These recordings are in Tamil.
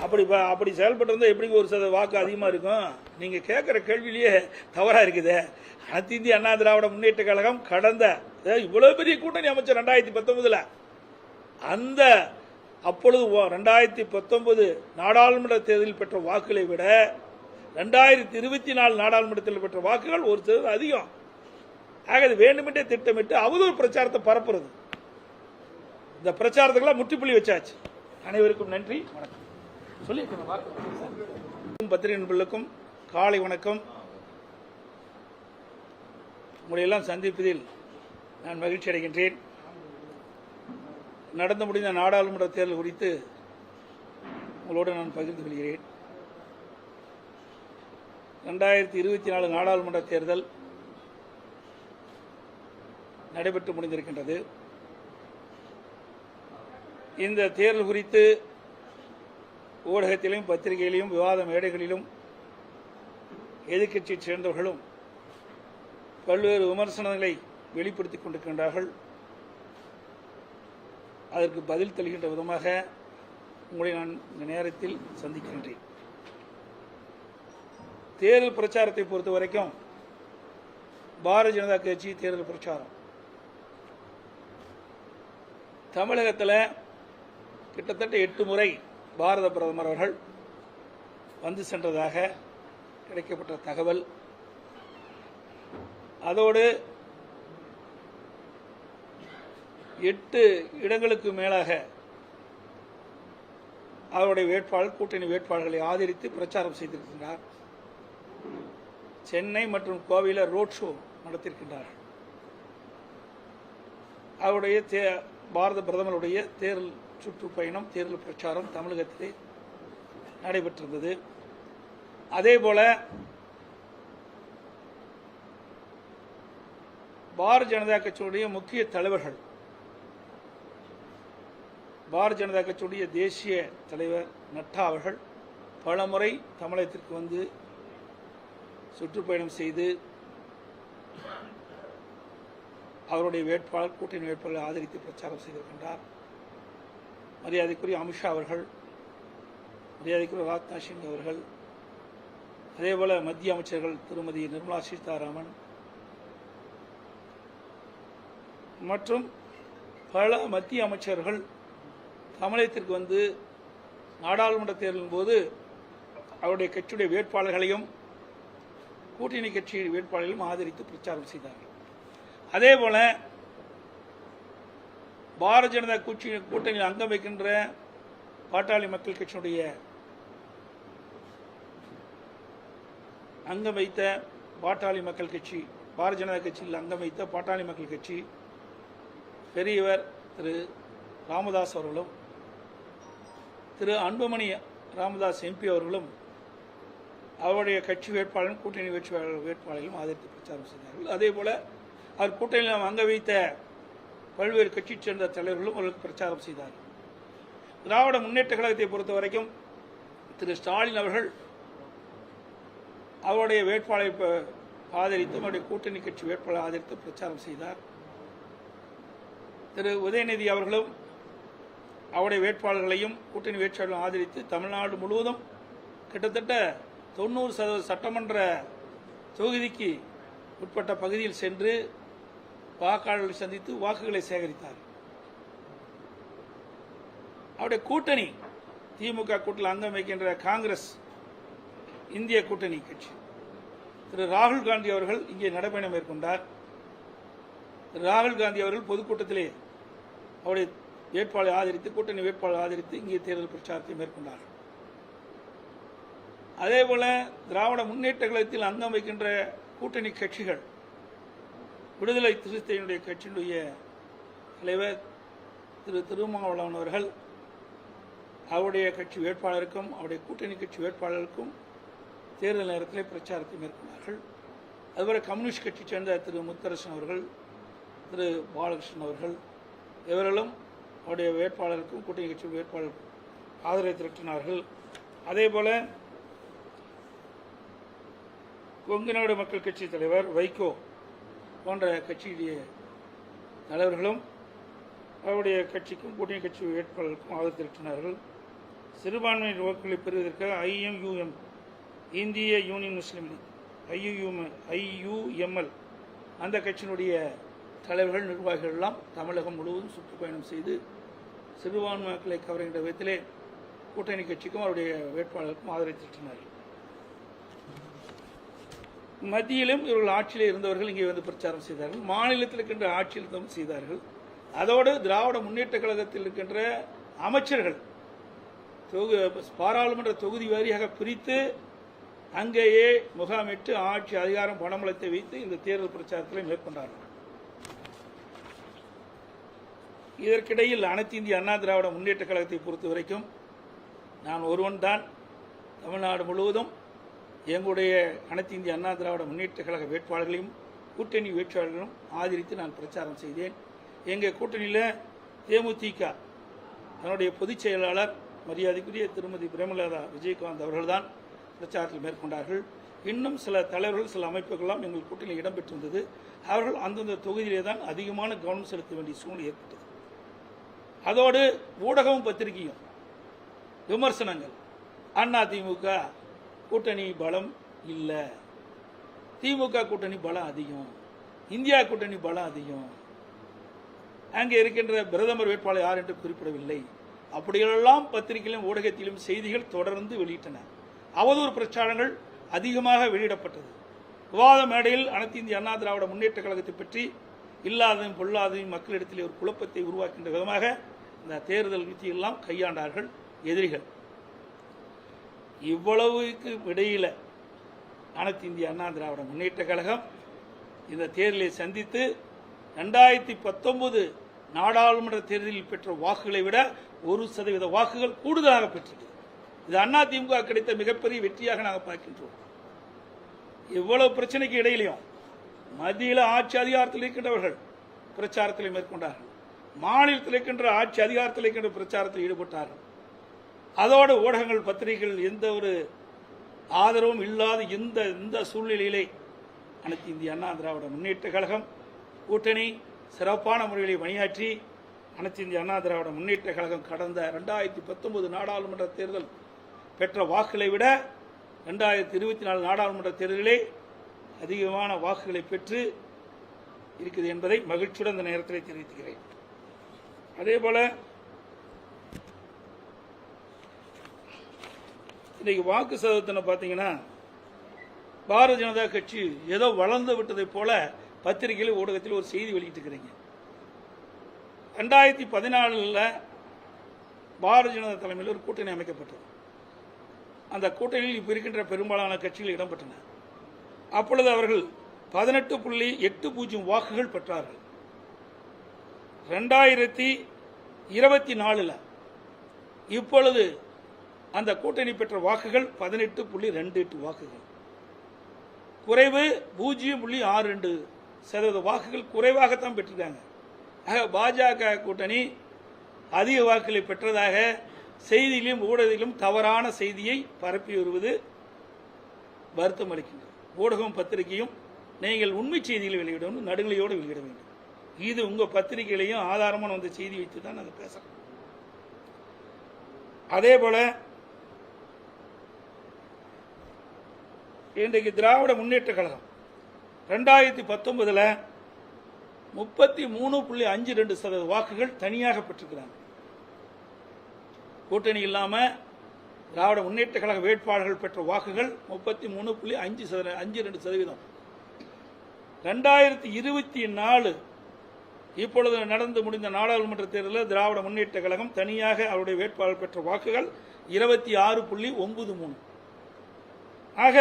அப்படி செயல்பட்டு இருந்தால் எப்படி ஒரு சத வாக்கு அதிகமாக இருக்கும்? நீங்கள் கேட்குற கேள்வியிலேயே தவறாக இருக்குது. அனைத்து இந்திய அண்ணா திராவிட முன்னேற்ற கழகம் கடந்த இவ்வளோ பெரிய கூட்டணி அமைச்சர் 2019 அந்த அப்பொழுது 2019 நாடாளுமன்ற தேர்தலில் பெற்ற வாக்குகளை விட 2024 நாடாளுமன்றத்தில் பெற்ற வாக்குகள் ஒரு சதவீதம் அதிகம். ஆக இது வேண்டுமென்றே திட்டமிட்டு அவதூறு பிரச்சாரத்தை பரப்புறது. இந்த பிரச்சாரத்துக்கெல்லாம் முற்றுப்புள்ளி வச்சாச்சு. அனைவருக்கும் நன்றி, வணக்கம். பத்திரிகை நண்பர்களுக்கும் காலை வணக்கம். உங்களையெல்லாம் சந்திப்பதில் நான் மகிழ்ச்சி அடைகின்றேன். நடந்து முடிந்த நாடாளுமன்ற தேர்தல் குறித்து உங்களோடு நான் பகிர்ந்து கொள்கிறேன். 2024 நாடாளுமன்ற தேர்தல் நடைபெற்று முடிந்திருக்கின்றது. இந்த தேர்தல் குறித்து ஊடகத்திலும் பத்திரிகையிலும் விவாத மேடைகளிலும் எதிர்க்கட்சியைச் சேர்ந்தவர்களும் பல்வேறு விமர்சனங்களை வெளிப்படுத்திக் கொண்டிருக்கின்றார்கள். அதற்கு பதில் தருகின்ற விதமாக உங்களை நான் இந்த நேரத்தில் சந்திக்கின்றேன். தேர்தல் பிரச்சாரத்தை பொறுத்த வரைக்கும் பாரதிய ஜனதா கட்சி தேர்தல் பிரச்சாரம் தமிழகத்தில் கிட்டத்தட்ட 8 முறை பாரத பிரதமர் அவர்கள் வந்து சென்றதாக கிடைக்கப்பட்ட தகவல். அதோடு 8 இடங்களுக்கு மேலாக அவருடைய வேட்பாளர் கூட்டணி வேட்பாளர்களை ஆதரித்து பிரச்சாரம் செய்திருக்கின்றார். சென்னை மற்றும் கோவையில் ரோட் ஷோ நடத்தியிருக்கின்றார்கள். அவருடைய பாரத பிரதமருடைய தேர்தல் சுற்றுப்பயணம் தேர்தல் பிரச்சாரம் தமிழகத்திலே நடைபெற்றிருந்தது. அதேபோல பாரதிய ஜனதா கட்சியுடைய முக்கிய தலைவர்கள், பாரதிய ஜனதா கட்சியுடைய தேசிய தலைவர் நட்டா அவர்கள் பலமுறை தமிழகத்திற்கு வந்து சுற்றுப்பயணம் செய்து அவருடைய வேட்பாளர் கூட்டணி வேட்பாளரை ஆதரித்து பிரச்சாரம் செய்திருக்கின்றார். மரியாதைக்குரிய அமித்ஷா அவர்கள், மரியாதைக்குரிய ராஜ்நாத் சிங் அவர்கள், அதேபோல மத்திய அமைச்சர்கள் திருமதி நிர்மலா சீதாராமன் மற்றும் பல மத்திய அமைச்சர்கள் தமிழகத்திற்கு வந்து நாடாளுமன்ற தேர்தலின் போது அவருடைய கட்சியுடைய வேட்பாளர்களையும் கூட்டணி கட்சி வேட்பாளர்களையும் ஆதரித்து பிரச்சாரம் செய்தார்கள். அதேபோல பாரதிய ஜனதா கூட்டணியில் அங்கம் வைக்கின்ற பாட்டாளி மக்கள் கட்சியினுடைய அங்கம் வைத்த பாட்டாளி மக்கள் கட்சி, பாரதிய ஜனதா கட்சியில் அங்கம் வைத்த பாட்டாளி மக்கள் கட்சி பெரியவர் திரு ராமதாஸ் அவர்களும் திரு அன்புமணி ராமதாஸ் எம்பி அவர்களும் அவருடைய கட்சி வேட்பாளரும் கூட்டணி வேட்பாளர்களும் ஆதரித்து பிரச்சாரம் செய்தார்கள். அதேபோல அவர் கூட்டணியில் அங்க வைத்த பல்வேறு கட்சியைச் சேர்ந்த தலைவர்களும் அவர்களுக்கு பிரச்சாரம் செய்தார்கள். திராவிட முன்னேற்ற கழகத்தை பொறுத்த வரைக்கும் திரு ஸ்டாலின் அவர்கள் அவருடைய வேட்பாளரை ஆதரித்து அவருடைய கூட்டணி கட்சி வேட்பாளரை ஆதரித்து பிரச்சாரம் செய்தார். திரு உதயநிதி அவர்களும் அவருடைய வேட்பாளர்களையும் கூட்டணி வேட்பாளர்களும் ஆதரித்து தமிழ்நாடு முழுவதும் கிட்டத்தட்ட 90% சட்டமன்ற தொகுதிக்கு உட்பட்ட பகுதியில் சென்று வாக்காளர்களை சந்தித்து வாக்குகளை சேகரித்தார். அவருடைய கூட்டணி திமுக கூட்டணியில் அங்கம் வைக்கின்ற காங்கிரஸ் இந்திய கூட்டணி கட்சி திரு ராகுல் காந்தி அவர்கள் இங்கே நடைபயணம் மேற்கொண்டார். திரு ராகுல் காந்தி அவர்கள் பொதுக்கூட்டத்திலே அவருடைய வேட்பாளரை ஆதரித்து கூட்டணி வேட்பாளரை ஆதரித்து இங்கே தேர்தல் பிரச்சாரத்தை மேற்கொண்டார்கள். அதேபோல திராவிட முன்னேற்ற கழகத்தில் அங்கம் வைக்கின்ற கூட்டணி கட்சிகள் விடுதலை சிறுத்தைகளுடைய கட்சியினுடைய தலைவர் திரு திருமாவளவன் அவர்கள் அவருடைய கட்சி வேட்பாளருக்கும் அவருடைய கூட்டணி கட்சி வேட்பாளருக்கும் தேர்தல் நேரத்தில் பிரச்சாரத்தை மேற்கொண்டார்கள். அதுபோல கம்யூனிஸ்ட் கட்சியை சேர்ந்த திரு முத்தரசன் அவர்கள், திரு பாலகிருஷ்ணன் அவர்கள் இவர்களும் அவருடைய வேட்பாளருக்கும் கூட்டணி கட்சி வேட்பாளருக்கும் ஆதரவை திரட்டினார்கள். அதேபோல கொங்கு நாடு மக்கள் கட்சி தலைவர் வைகோ போன்ற கட்சியுடைய தலைவர்களும் அவருடைய கட்சிக்கும் கூட்டணி கட்சி வேட்பாளருக்கும் ஆதரவு திரட்டினார்கள். சிறுபான்மை வாக்குகளை பெறுவதற்காக IMUM இந்திய யூனியன் முஸ்லீம் லீக் IUML அந்த கட்சியினுடைய தலைவர்கள் நிர்வாகிகள் எல்லாம் தமிழகம் முழுவதும் சுற்றுப்பயணம் செய்து சிறுபான்மை மக்களை கவர்கின்ற விதத்திலே கூட்டணி கட்சிக்கும் அவருடைய வேட்பாளருக்கும் ஆதரவு திரட்டினார்கள். மத்தியிலும் இவர்கள் ஆட்சியில் இருந்தவர்கள் இங்கே வந்து பிரச்சாரம் செய்தார்கள். மாநிலத்தில் இருக்கின்ற ஆட்சியில் செய்தார்கள். அதோடு திராவிட முன்னேற்ற கழகத்தில் இருக்கின்ற அமைச்சர்கள் பாராளுமன்ற தொகுதி வாரியாக பிரித்து அங்கேயே முகாமிட்டு ஆட்சி அதிகாரம் பணமளத்தை வைத்து இந்த தேர்தல் பிரச்சாரத்தில் மேற்கொண்டார்கள். இதற்கிடையில் அனைத்து இந்திய அண்ணா திராவிட முன்னேற்ற கழகத்தை பொறுத்த வரைக்கும் நான் ஒருவன் தான் தமிழ்நாடு முழுவதும் எங்களுடைய அனைத்து இந்திய அண்ணா திராவிட முன்னேற்ற கழக வேட்பாளர்களையும் கூட்டணி வேட்பாளர்களும் ஆதரித்து நான் பிரச்சாரம் செய்தேன். எங்கள் கூட்டணியில் தேமுதிக அதனுடைய பொதுச் செயலாளர் மரியாதைக்குரிய திருமதி பிரேமலதா விஜயகாந்த் அவர்கள்தான் பிரச்சாரத்தில் மேற்கொண்டார்கள். இன்னும் சில தலைவர்கள் சில அமைப்புகள்லாம் எங்கள் கூட்டணியில் இடம்பெற்றிருந்தது. அவர்கள் அந்தந்த தொகுதியிலே தான் அதிகமான கவனம் செலுத்த வேண்டிய சூழ்நிலை ஏற்பட்டது. அதோடு ஊடகமும் பத்திரிகையும் விமர்சனங்கள், அதிமுக கூட்டணி பலம் இல்லை, திமுக கூட்டணி பலம் அதிகம், இந்தியா கூட்டணி பலம் அதிகம், அங்கே இருக்கின்ற பிரதமர் வேட்பாளர் யார் என்று குறிப்பிடவில்லை, அப்படியெல்லாம் பத்திரிகையிலும் ஊடகத்திலும் செய்திகள் தொடர்ந்து வெளியிட்டன. அவதூறு பிரச்சாரங்கள் அதிகமாக வெளியிடப்பட்டது. விவாத மேடையில் அனைத்து இந்திய அண்ணா திராவிட முன்னேற்ற கழகத்தை பற்றி இல்லாததும் பொல்லாததையும் மக்களிடத்தில் ஒரு குழப்பத்தை உருவாக்கின்ற விதமாக இந்த தேர்தல் விதியெல்லாம் கையாண்டார்கள் எதிரிகள். இவ்வளவுக்கு இடையில அனைத்து இந்திய அண்ணா திராவிட முன்னேற்ற கழகம் இந்த தேர்தலை சந்தித்து 2019 நாடாளுமன்ற தேர்தலில் பெற்ற வாக்குகளை விட 1% வாக்குகள் கூடுதலாக பெற்றது. இது அதிமுக கிடைத்த மிகப்பெரிய வெற்றியாக நாங்கள் பார்க்கின்றோம். இவ்வளவு பிரச்சனைக்கு இடையிலையும் மத்தியில் ஆட்சி அதிகாரத்தில் இருக்கின்றவர்கள் பிரச்சாரத்தில் மேற்கொண்டார்கள். மாநிலத்தில் இருக்கின்ற ஆட்சி அதிகாரத்தில் இருக்கின்ற பிரச்சாரத்தில் ஈடுபட்டார்கள். அதோடு ஊடகங்கள் பத்திரிகைகள் எந்த ஒரு ஆதரவும் இல்லாத இந்த சூழ்நிலையிலே அனைத்து இந்திய அண்ணா திராவிட முன்னேற்ற கழகம் கூட்டணி சிறப்பான முறையில் பணியாற்றி அனைத்து இந்திய அண்ணா திராவிட முன்னேற்ற கழகம் கடந்த 2019 நாடாளுமன்ற தேர்தல் பெற்ற வாக்குகளை விட 2024 நாடாளுமன்ற தேர்தலிலே அதிகமான வாக்குகளை பெற்று இருக்குது என்பதை மகிழ்ச்சியுடன் இந்த நேரத்தில் தெரிவித்துக்கிறேன். அதேபோல இன்னைக்கு வாக்கு சதவீதத்தை பார்த்தீங்கன்னா பாரதிய ஜனதா கட்சி ஏதோ வளர்ந்து விட்டதை போல பத்திரிகையில் ஊடகத்தில் ஒரு செய்தி வெளியிட்டிருக்கிறீங்க. 2014 பாரதிய ஜனதா தலைமையில் ஒரு கூட்டணி அமைக்கப்பட்டது. அந்த கூட்டணியில் இப்போ இருக்கின்ற பெரும்பாலான கட்சிகள் இடம்பெற்றன. அப்பொழுது அவர்கள் 18.80 வாக்குகள் பெற்றார்கள். 2024 இப்பொழுது அந்த கூட்டணி பெற்ற வாக்குகள் 18.28 வாக்குகள், குறைவு 0.62% வாக்குகள் குறைவாகத்தான் பெற்றிருக்காங்க. ஆக பாஜக கூட்டணி அதிக வாக்குகளை பெற்றதாக செய்தியிலும் ஊடகத்திலும் தவறான செய்தியை பரப்பி வருவது வருத்தம் அளிக்கின்றது. ஊடகம் பத்திரிகையும் நீங்கள் உண்மை செய்திகளை வெளியிட வேண்டும், நடுநிலையோடு வெளியிட வேண்டும். இது உங்கள் பத்திரிகையிலையும் ஆதாரமான வந்த செய்தி வைத்து தான் நாங்கள் பேசுகிறோம். அதே போல இன்றைக்கு திராவிட முன்னேற்ற கழகம் 2019 33.52% வாக்குகள் தனியாக பெற்றிருக்கிறாங்க. கூட்டணி இல்லாமல் திராவிட முன்னேற்ற கழக வேட்பாளர்கள் பெற்ற வாக்குகள் 33.52%. 2024 இப்பொழுது நடந்து முடிந்த நாடாளுமன்ற தேர்தலில் திராவிட முன்னேற்ற கழகம் தனியாக அவருடைய வேட்பாளர் பெற்ற வாக்குகள் 26.93. ஆக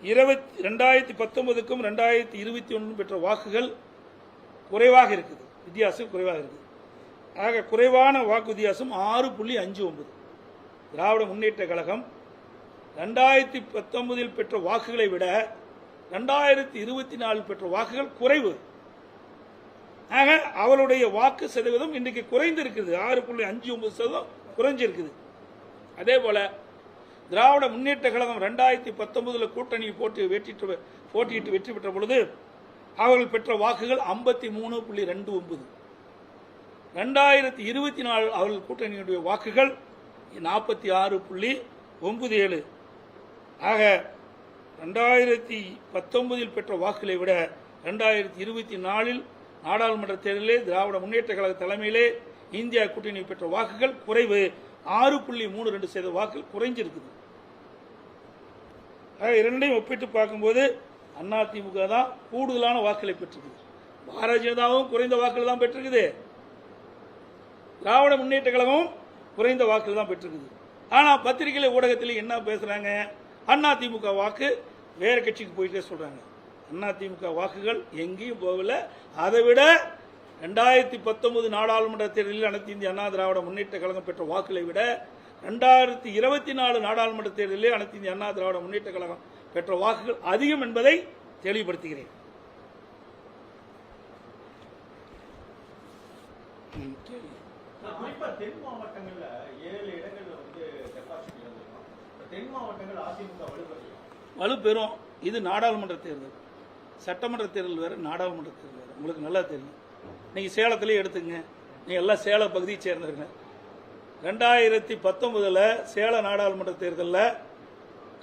2019க்கும் 2021 பெற்ற வாக்குகள் குறைவாக இருக்குது, வித்தியாசம் குறைவாக இருக்குது. ஆக குறைவான வாக்கு வித்தியாசம் 6.59. திராவிட முன்னேற்ற கழகம் 2019 பெற்ற வாக்குகளை விட 2024 பெற்ற வாக்குகள் குறைவு. ஆக அவருடைய வாக்கு சதவீதம் இன்றைக்கு குறைந்திருக்கிறது, 6.59% குறைஞ்சிருக்குது. அதே போல திராவிட முன்னேற்ற கழகம் 2019 கூட்டணி போட்டியிட்டு வெற்றி பெற்ற பொழுது அவர்கள் பெற்ற வாக்குகள் 53.29. 2024 அவர்கள் கூட்டணியுடைய வாக்குகள் 46.97. ஆக 2019 பெற்ற வாக்குகளை விட 2024 நாடாளுமன்ற தேர்தலிலே திராவிட முன்னேற்ற கழக தலைமையிலே இந்தியா கூட்டணி பெற்ற வாக்குகள் குறைவு. 6.32% வாக்குகள் குறைஞ்சிருக்குது. இரண்டையும் ஒப்பிட்டு பார்க்கும்போது அதிமுக தான் கூடுதலான வாக்குகளை பெற்றிருக்குது. பாரதிய ஜனதாவும் குறைந்த வாக்குகள் தான் பெற்றிருக்குது. திராவிட முன்னேற்ற கழகமும் குறைந்த வாக்குகள் தான் பெற்றிருக்குது. ஆனால் பத்திரிகை ஊடகத்தில் என்ன பேசுறாங்க? அதிமுக வாக்கு வேற கட்சிக்கு போயிட்டே சொல்றாங்க. அதிமுக வாக்குகள் எங்கேயும் போகல. அதை விட 2019 நாடாளுமன்ற தேர்தலில் அனைத்து இந்திய அண்ணா திராவிட முன்னேற்ற கழகம் பெற்ற வாக்குகளை விட 2024 நாடாளுமன்ற தேர்தலில் அனைத்து இந்திய அண்ணா திராவிட முன்னேற்ற கழகம் பெற்ற வாக்குகள் அதிகம் என்பதை தெளிவுபடுத்துகிறேன். தென் மாவட்டங்கள்ல 7 இடங்கள்ல டெபாசிட் இழந்திருக்கோம். தென் மாவட்டங்கள் அதிமுக வலுப்பெறும். இது நாடாளுமன்ற தேர்தல், சட்டமன்ற தேர்தல் வேற, நாடாளுமன்ற தேர்தல் வேற. உங்களுக்கு நல்லா தெரியும். நீங்க சேலத்திலேயே எடுத்துங்க. நீங்க எல்லாம் சேல பகுதியை சேர்ந்தவங்க. 2019 சேல நாடாளுமன்ற தேர்தலில்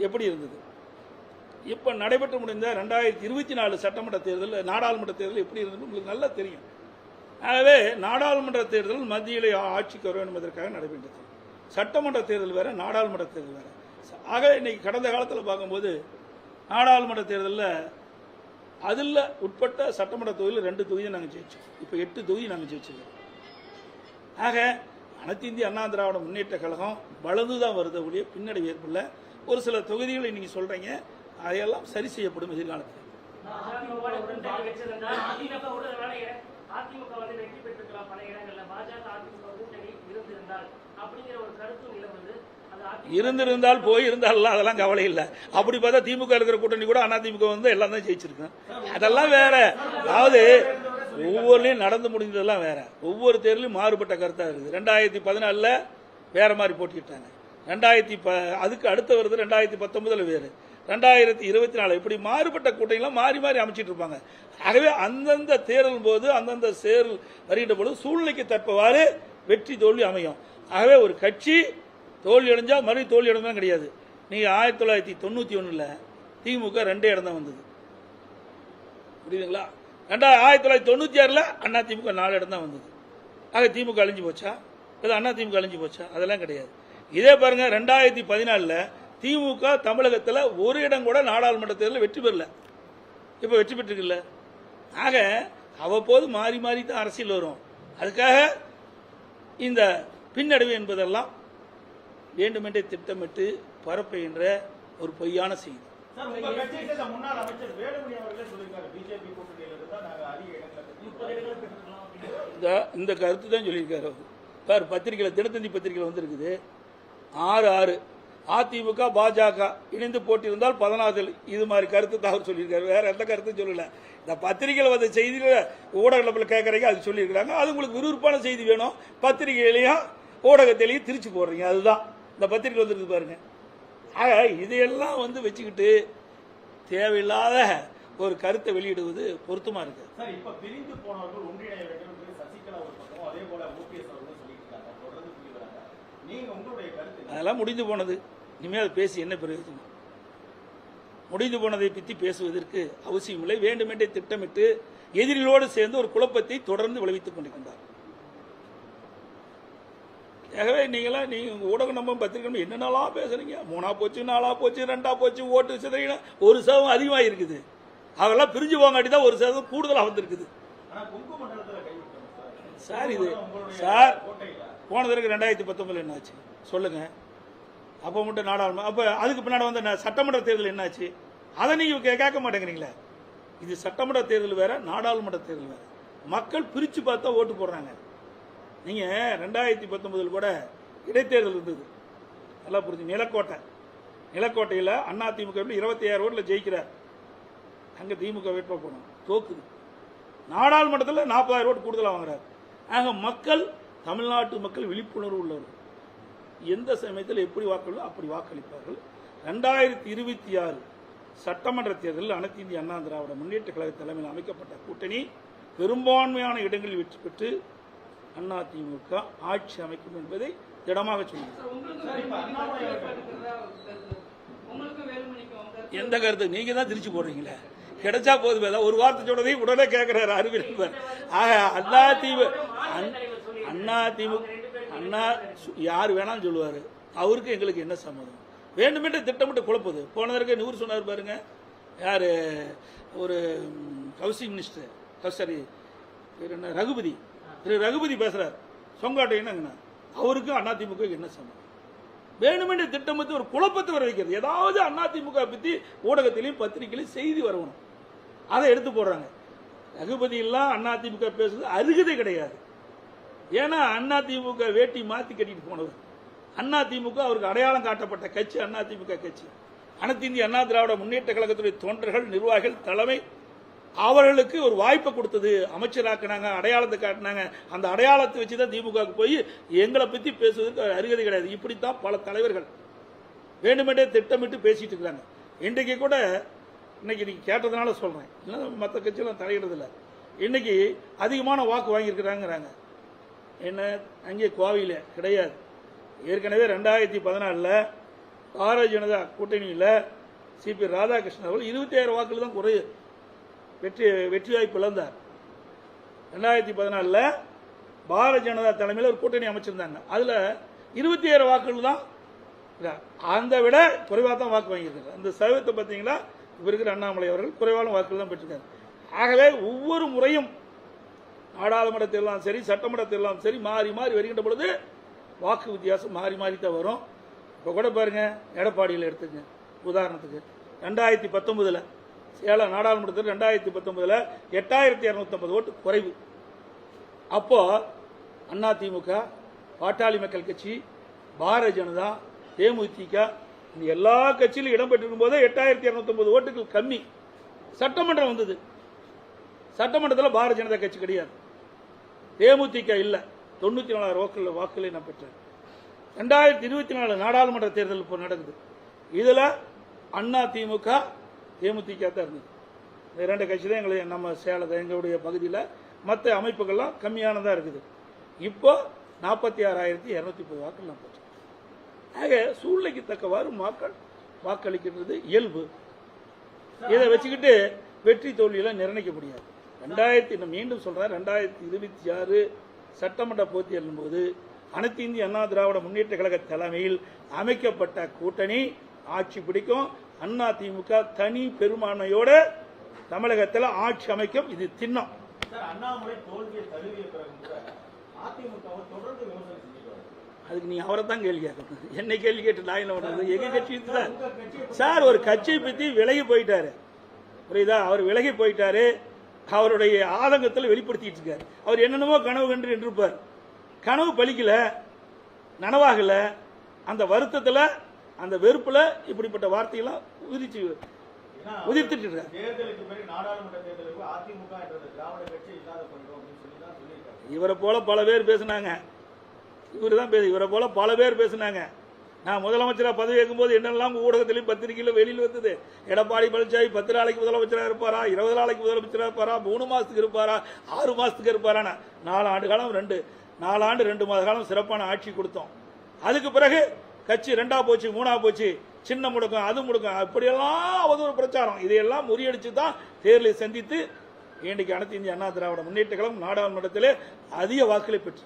எப்படி இருந்தது? இப்ப நடைபெற்று முடிந்த 2024 சட்டமன்ற தேர்தல், நாடாளுமன்ற தேர்தல் எப்படி இருந்தது உங்களுக்கு நல்லா தெரியும். ஆகவே நாடாளுமன்ற தேர்தல் மத்தியிலே ஆட்சிக்கு வர வேண்டும் என்பதற்காக நடைபெற்றது. சட்டமன்ற தேர்தல் வேற, நாடாளுமன்ற தேர்தல் வேற. ஆக இன்னைக்கு கடந்த காலத்தில் பார்க்கும்போது நாடாளுமன்ற தேர்தலில் அதில் உட்பட்ட சட்டமன்ற தொகுதியில் 2 தொகுதியை நாங்கள் ஜெயிச்சோம். இப்போ 8 தொகுதி நாங்கள் ஜெயிச்சிருக்கோம். ஆக அனைத்து இந்திய அண்ணா திராவிட முன்னேற்ற கழகம் வளர்ந்துதான் வருது ஒழிய பின்னடைவு ஏற்படல. ஒரு சில தொகுதிகளை நீங்க சொல்றீங்க, அதையெல்லாம் சரி செய்யப்படும் எதிர்காலத்தில். அதிமுக வந்து வெற்றி பெற்றிருக்கலாம் பல இடங்கள்ல. பாஜக அதிமுக கூட்டணி இருந்திருந்தால் அப்படிங்கிற ஒரு கருத்து நிலவுது. இருந்திருந்தால் போயிருந்தால் அதெல்லாம் கவலை இல்லை. அப்படி பார்த்தா திமுக இருக்கிற கூட்டணி கூட அதிமுக வந்து எல்லாம் தான் ஜெயிச்சிருக்கேன். அதெல்லாம் வேற. அதாவது ஒவ்வொருலையும் நடந்து முடிந்ததெல்லாம் வேற. ஒவ்வொரு தேர்தலும் மாறுபட்ட கருத்தாக இருக்குது. 2014 வேற மாதிரி போட்டிட்டாங்க. அதுக்கு அடுத்த வருது 2019 வேறு, 2024 இப்படி மாறுபட்ட கூட்டணிலாம் மாறி மாறி அமைச்சிட்டு இருப்பாங்க. ஆகவே அந்தந்த தேர்தல் போது அந்தந்த தேர்தல் வருகின்ற பொழுது சூழ்நிலைக்கு தற்பவாறு வெற்றி தோல்வி அமையும். ஆகவே ஒரு கட்சி தோல்வி அடைஞ்சா மறுபடியும் தோல்வி அடைஞ்சா கிடையாது. நீங்க 1991 திமுக 2 இடம் தான் வந்தது, புரியுதுங்களா? 1996 அதிமுக 4 இடம் தான் வந்தது. ஆக திமுக அழிஞ்சு போச்சா? அதிமுக அழிஞ்சு போச்சா? அதெல்லாம் கிடையாது. இதே பாருங்க, 2014 திமுக தமிழகத்தில் ஒரு இடம் கூட நாடாளுமன்ற தேர்தலில் வெற்றி பெறல. இப்ப வெற்றி பெற்றிருக்குல்ல. ஆக அவ்வப்போது மாறி மாறி தான் அரசியல் வரும். அதுக்காக இந்த பின்னடைவு என்பதெல்லாம் வேண்டுமென்றே திட்டமிட்டு பரப்புகின்ற ஒரு பொய்யான செய்தி. முன்னாள் அமைச்சர் வேலுமணி அவர்களே சொல்லியிருக்காரு, பிஜேபி கூட்டணியில் இருந்தா நாங்க அதிக இடங்களை இந்த கருத்து தான் சொல்லியிருக்காரு. பார், பத்திரிகையில் தினத்தந்தி பத்திரிகையில் வந்திருக்குது. 6-6 அதிமுக பாஜக இணைந்து போட்டியிருந்தால் 14 இது மாதிரி கருத்து தான் அவர் சொல்லியிருக்காரு. வேற எந்த கருத்தும் சொல்லல. இந்த பத்திரிகையில் வந்த செய்தியில் ஊடகத்தில் கேட்கறீங்க, அது சொல்லியிருக்கிறாங்க. அது உங்களுக்கு விறுவிறுப்பான செய்தி வேணும், பத்திரிகையிலையும் ஊடகத்திலையும் திருச்சி போடுறீங்க. அதுதான் இந்த பத்திரிகை வந்துருக்கு பாருங்க. ஆக இதையெல்லாம் வச்சுக்கிட்டு தேவையில்லாத ஒரு கருத்தை வெளியிடுவது பொருத்தமா இருக்கு. இப்ப பிரிந்து போனவர்கள் ஒன்றிணைய வேண்டும் என்று சசிகலா ஒரு பக்கம், அதே போல ஓபிஎஸ் அவர்கள் சொல்லிட்டு இருக்காங்க. தொடர்ந்து புரியுறாங்க. நீங்க உங்களுடைய கருத்து? அதெல்லாம் முடிந்து போனது. இனிமேல் பேசி என்ன பிரயோஜனம்? முடிந்து போனதை பற்றி பேசுவதற்கு அவசியம் இல்லை. வேண்டுமென்றே திட்டமிட்டு எதிரிகளோடு சேர்ந்து ஒரு குழப்பத்தை தொடர்ந்து விளைவித்துக் கொண்டிருக்கின்றார். ஆகவே நீங்க ஊடகம் நம்ம பத்திரிகை என்னென்னலாம் பேசுறீங்க? 3ஆ போச்சு, 4ஆ போச்சு, 2ஆ போச்சு, ஓட்டு சிதறினா 1% அதிகமாக இருக்குது. அதெல்லாம் பிரிஞ்சு போங்காட்டி தான் 1% கூடுதலாக வந்திருக்குது. சார் இது சார் போன தடவை 2019 என்னாச்சு சொல்லுங்க? அப்போ மட்டும் நாடாளுமன்ற, அப்போ அதுக்கு பின்னாடி வந்த சட்டமன்ற தேர்தல் என்னாச்சு? அதை நீங்க கேட்க மாட்டேங்கிறீங்களே. இது சட்டமன்ற தேர்தல் வேற, நாடாளுமன்ற தேர்தல் வேற. மக்கள் பிரிச்சு பார்த்தா ஓட்டு போடுறாங்க. நீங்க 2019 கூட இடைத்தேர்தல் இருந்தது, நல்லா புரிஞ்சு. நிலக்கோட்டையில் அதிமுக 26 ஓட்டில் ஜெயிக்கிறார். அங்க திமுக வேட்பா போனோம், தோக்குது. நாடாளுமன்றத்தில் 40,000 ஓட்டு கூடுதலாக வாங்குறாரு. ஆக மக்கள், தமிழ்நாட்டு மக்கள் விழிப்புணர்வு உள்ளவர். எந்த சமயத்தில் எப்படி வாக்களிப்போ அப்படி வாக்களிப்பார்கள். 2026 சட்டமன்ற தேர்தலில் அனைத்து இந்திய அண்ணா திராவிட முன்னேற்ற கழக தலைமையில் அமைக்கப்பட்ட கூட்டணி பெரும்பான்மையான இடங்களில் வெற்றி பெற்று அதிமுக ஆட்சி அமைக்கும் என்பதை திடமாக சொல்லுங்கள். எந்த கருத்து நீங்க தான் திருச்சி போடுறீங்களே, கிடைச்சா போதுமே. ஒரு வார்த்தை சொன்னதையும் உடனே கேட்கிறாரு அறிவியல். ஆக அண்ணா யார் வேணாலும் சொல்லுவாரு, அவருக்கு எங்களுக்கு என்ன சம்மதம்? வேண்டுமென்று திட்டமிட்டு குழப்பது. போனதற்கு நூறு சொன்னார் பாருங்க, யாரு ஒரு ஹவுசிங் மினிஸ்டர் என்ன ரகுபதி, திரு ரகுபதி பேசுறாரு சொங்காட்டை என்னங்கண்ணா, அவருக்கு அதிமுக என்ன சம்மதம்? வேணுமென்று திட்டமிட்டு ஒரு குழப்பத்தை வர வைக்கிறது. ஏதாவது அதிமுக பத்தி ஊடகத்திலையும் பத்திரிகையிலையும் செய்தி வரணும், அதை எடுத்து போடுறாங்க. ரகுபதி எல்லாம் அதிமுக பேசுறது அருகதை கிடையாது. ஏன்னா அதிமுக வேட்டி மாத்தி கட்டிட்டு போனவர். அதிமுக அவருக்கு அடையாளம் காட்டப்பட்ட கட்சி அதிமுக கட்சி. அனைத்து இந்திய அண்ணா திராவிட முன்னேற்ற கழகத்துடைய தொண்டர்கள், நிர்வாகிகள், தலைமை அவர்களுக்கு ஒரு வாய்ப்பை கொடுத்தது, அமைச்சராக்குனாங்க, அடையாளத்தை காட்டினாங்க. அந்த அடையாளத்தை வச்சுதான் திமுக போய் எங்களை பத்தி பேசுவதற்கு அருகதை கிடையாது. இப்படித்தான் பல தலைவர்கள் வேண்டுமென்றே திட்டமிட்டு பேசிட்டு இருக்கிறாங்க. இன்றைக்கு கூட இன்னைக்கு நீங்க கேட்டதுனால சொல்றேன், இல்லை மற்ற கட்சியெல்லாம் தலையிடுறதில்ல. இன்னைக்கு அதிகமான வாக்கு வாங்கியிருக்கிறாங்கிறாங்க. என்ன அங்கே கோவையில கிடையாது. ஏற்கனவே 2014 பாரதிய ஜனதா கூட்டணியில் சிபி ராதாகிருஷ்ணன் அவர்கள் 27 வாக்குகள் தான் குறைய வெற்றி வாய்ப்பு இழந்தார். 2014 பாரதிய ஜனதா தலைமையில் ஒரு கூட்டணி அமைச்சிருந்தாங்க. அதுல 27 வாக்குகள் தான், அந்த விட குறைவாக தான் வாக்கு வாங்கியிருக்காங்க. அந்த சதவீதத்தை பார்த்தீங்களா, இப்ப இருக்கிற அண்ணாமலை அவர்கள் குறைவான வாக்குகள் தான் பெற்றிருக்காங்க. ஆகவே ஒவ்வொரு முறையும் நாடாளுமன்றத்திலாம் சரி, சட்டமன்றத்திலாம் சரி, மாறி மாறி வருகின்ற பொழுது வாக்கு வித்தியாசம் மாறி மாறி தான் வரும். இப்போ கூட பாருங்க, எடப்பாடியில் எடுத்துங்க உதாரணத்துக்கு, 2019 சேலம் நாடாளுமன்றத்தில் 2019 8250 ஓட்டு குறைவு. அப்போ அதிமுக, பாட்டாளி மக்கள் கட்சி, பாரதிய ஜனதா, தேமுதிக இந்த எல்லா கட்சியிலும் இடம்பெற்றிருக்கும் போதே 8250 ஓட்டுகள் கம்மி. சட்டமன்றம் வந்தது, சட்டமன்றத்தில் பாரதிய ஜனதா கட்சி கிடையாது, தேமுதிக இல்ல, 94 வாக்குகளை நான் பெற்றேன். 2024 நாடாளுமன்ற தேர்தல் இப்போ நடக்குது. இதுல அதிமுக, தேமுதிக தான் இருந்தது. இந்த 2 கட்சி தான் எங்களை நம்ம சேலத்தை எங்களுடைய பகுதியில் மற்ற அமைப்புகள்லாம் கம்மியானதா இருக்குது. இப்போ 46,230 வாக்குகள் நான் பெற்றேன். ஆக சூழ்நிலைக்கு தக்கவாறு மக்கள் வாக்களிக்கிறது இயல்பு. இதை வச்சுக்கிட்டு வெற்றி தோல்வியெல்லாம் நிர்ணயிக்க முடியாது. மீண்டும் சொல்றேன், 2026 சட்டமன்ற போட்டியின் போது அனைத்து இந்திய அண்ணா திராவிட முன்னேற்ற கழக தலைமையில் அமைக்கப்பட்ட கூட்டணி ஆட்சி பிடிக்கும். அதிமுக தனி பெரும்பான்மையோட தமிழகத்தில் ஆட்சி அமைக்கும். இது திண்ணம். அண்ணாமலை தோல்வியை தழுவிய பிறகு கூட அதிமுகவை தொடர்ந்து விமர்சனம் செஞ்சுட்டு அதுக்கு நீ அவரை தான் கேள்வி கேட்கணும். என்னை கேள்வி கேட்டு நான் என்ன பண்றது? எங்க கட்சி தான் சார் ஒரு கட்சியை பத்தி விலகி போயிட்டாரு, புரியுதா? அவர் விலகி போயிட்டாரு, அவருடைய ஆதங்கத்தில் வெளிப்படுத்திட்டு இருக்காரு. அவர் என்னென்னமோ கனவு கண்டு இருப்பார், கனவு பலிக்கல, நனவாகல. அந்த வருத்தத்தில், அந்த வெறுப்புல இப்படிப்பட்ட வார்த்தையெல்லாம் உதிர்த்துட்டு இருக்காரு. இவரை போல பல பேர் பேசினாங்க, இவரை போல பல பேர் பேசினாங்க. நான் முதலமைச்சராக பதவி ஏற்கும் போது என்னெல்லாம் ஊடகத்திலையும் பத்திரிகையில் வெளியில் வந்தது. எடப்பாடி பழனிசாமி 10 நாளைக்கு முதலமைச்சராக இருப்பாரா, 20 நாளைக்கு முதலமைச்சராக இருப்பாரா, 3 மாசத்துக்கு இருப்பாரா, 6 மாசத்துக்கு இருப்பாரா? 4 ஆண்டு காலம் 4 ஆண்டு 2 மாத காலம் சிறப்பான ஆட்சி கொடுத்தோம். அதுக்கு பிறகு கட்சி 2ஆ போச்சு, 3ஆ போச்சு, சின்ன முடக்கம், அது முடக்கம், அப்படியெல்லாம் அவதூறு பிரச்சாரம். இதையெல்லாம் முறியடிச்சு தான் தேர்தலை சந்தித்து இன்றைக்கு அனைத்து இந்திய அண்ணா திராவிட முன்னேற்ற கழகம் நாடாளுமன்றத்திலே அதிக வாக்குகளை பெற்று